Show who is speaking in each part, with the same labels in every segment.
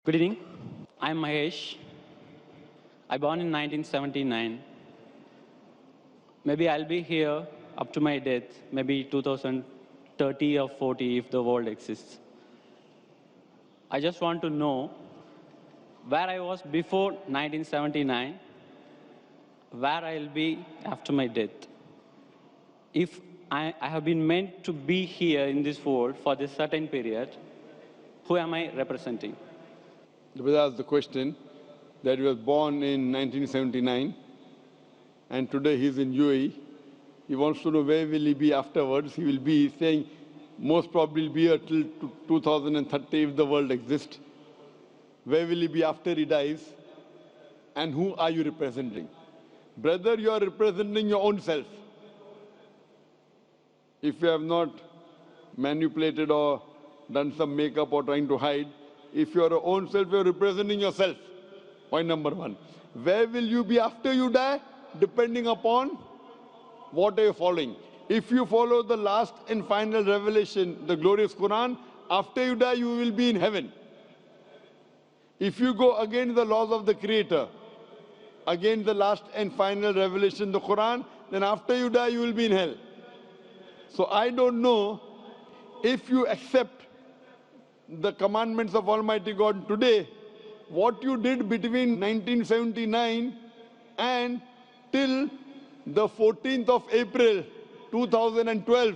Speaker 1: Good evening. I'm Mahesh. I born in 1979. Maybe I'll be here up to my death, maybe 2030 or 40 if the world exists. I just want to know where I was before 1979, where I'll be after my death. If I have been meant to be here in this world for this certain period, who am I representing?
Speaker 2: The brother asked the question that he was born in 1979 and today he's in UAE. He wants to know where will he be afterwards. He will be saying most probably be here till 2030 if the world exists. Where will he be after he dies? And who are you representing? Brother, you are representing your own self. If you have not manipulated or done some makeup or trying to hide, if you are your own self, you are representing yourself. Point number one. Where will you be after you die? Depending upon what are you following. If you follow the last and final revelation, the glorious Quran, after you die, you will be in heaven. If you go against the laws of the Creator, against the last and final revelation, the Quran, then after you die, you will be in hell. So I don't know if you accept the commandments of Almighty God today, what you did between 1979 and till the 14th of April 2012,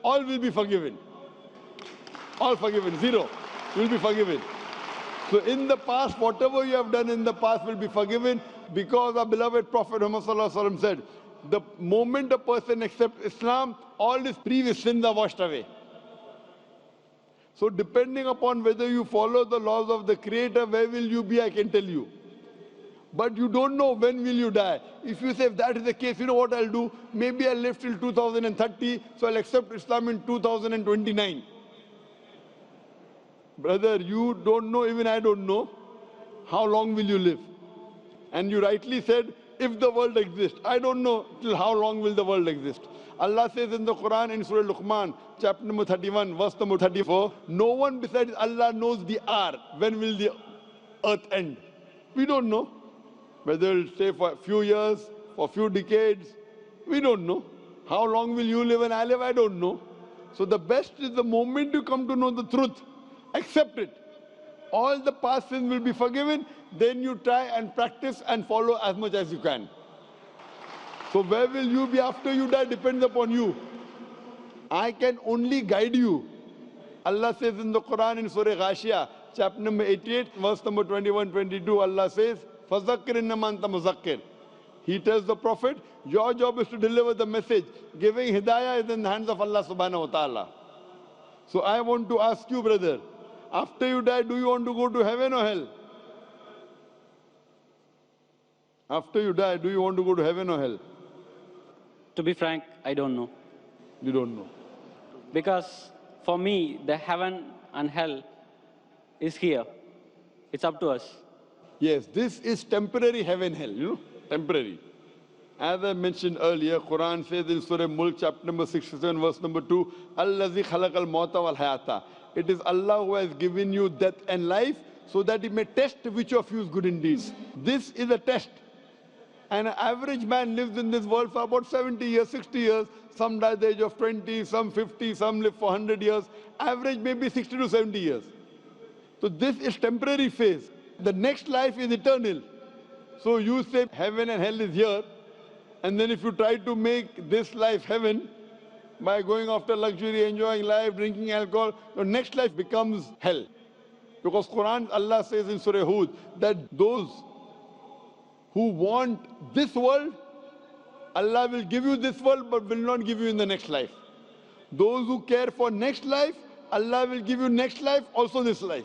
Speaker 2: all will be forgiven. All forgiven, zero will be forgiven. So in the past, whatever you have done in the past will be forgiven because our beloved Prophet Muhammad said, the moment a person accepts Islam, all his previous sins are washed away. So depending upon whether you follow the laws of the Creator, where will you be, I can tell you. But you don't know when will you die. If you say if that is the case, you know what I'll do? Maybe I'll live till 2030, so I'll accept Islam in 2029. Brother, you don't know, even I don't know, how long will you live? And you rightly said, if the world exists. I don't know till how long will the world exist. Allah says in the Quran in Surah Luqman, chapter number 31, verse number 34, no one besides Allah knows the hour. When will the earth end? We don't know. Whether it'll stay for a few years, for a few decades, we don't know. How long will you live and I live? I don't know. So the best is the moment you come to know the truth, accept it. All the past sins will be forgiven, then you try and practice and follow as much as you can. So where will you be after you die depends upon you. I can only guide you. Allah says in the Quran in Surah Ghashiyah, chapter number 88, verse number 21-22, Allah says, فَذَكِّرْ إِنَّمَا أَنْتَ مُذَكِّرْ. He tells the Prophet, your job is to deliver the message. Giving hidayah is in the hands of Allah subhanahu wa ta'ala. So I want to ask you, brother, after you die, do you want to go to heaven or hell? After you die, do you want to go to heaven or hell?
Speaker 1: To be frank, I don't know.
Speaker 2: You don't know.
Speaker 1: Because for me, the heaven and hell is here. It's up to us.
Speaker 2: Yes, this is temporary heaven, hell, temporary. As I mentioned earlier, Quran says in Surah Mulk, chapter number 67, verse number 2, Allazi khalaqal mauta wal hayata. It is Allah who has given you death and life so that He may test which of you is good indeed. This is a test. And an average man lives in this world for about 70 years, 60 years. Some die at the age of 20, some 50, some live for 100 years. Average maybe 60 to 70 years. So this is temporary phase. The next life is eternal. So you say heaven and hell is here. And then if you try to make this life heaven by going after luxury, enjoying life, drinking alcohol, your next life becomes hell. Because Quran, Allah says in Surah Hud that those who want this world, Allah will give you this world but will not give you in the next life. Those who care for next life, Allah will give you next life, also this life.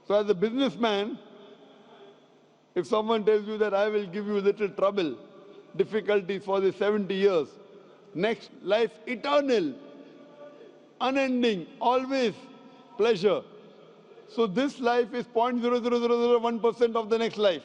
Speaker 2: So as a businessman, if someone tells you that I will give you little trouble, difficulties for the 70 years, next life eternal, unending, always pleasure. So this life is 0.00001% of the next life.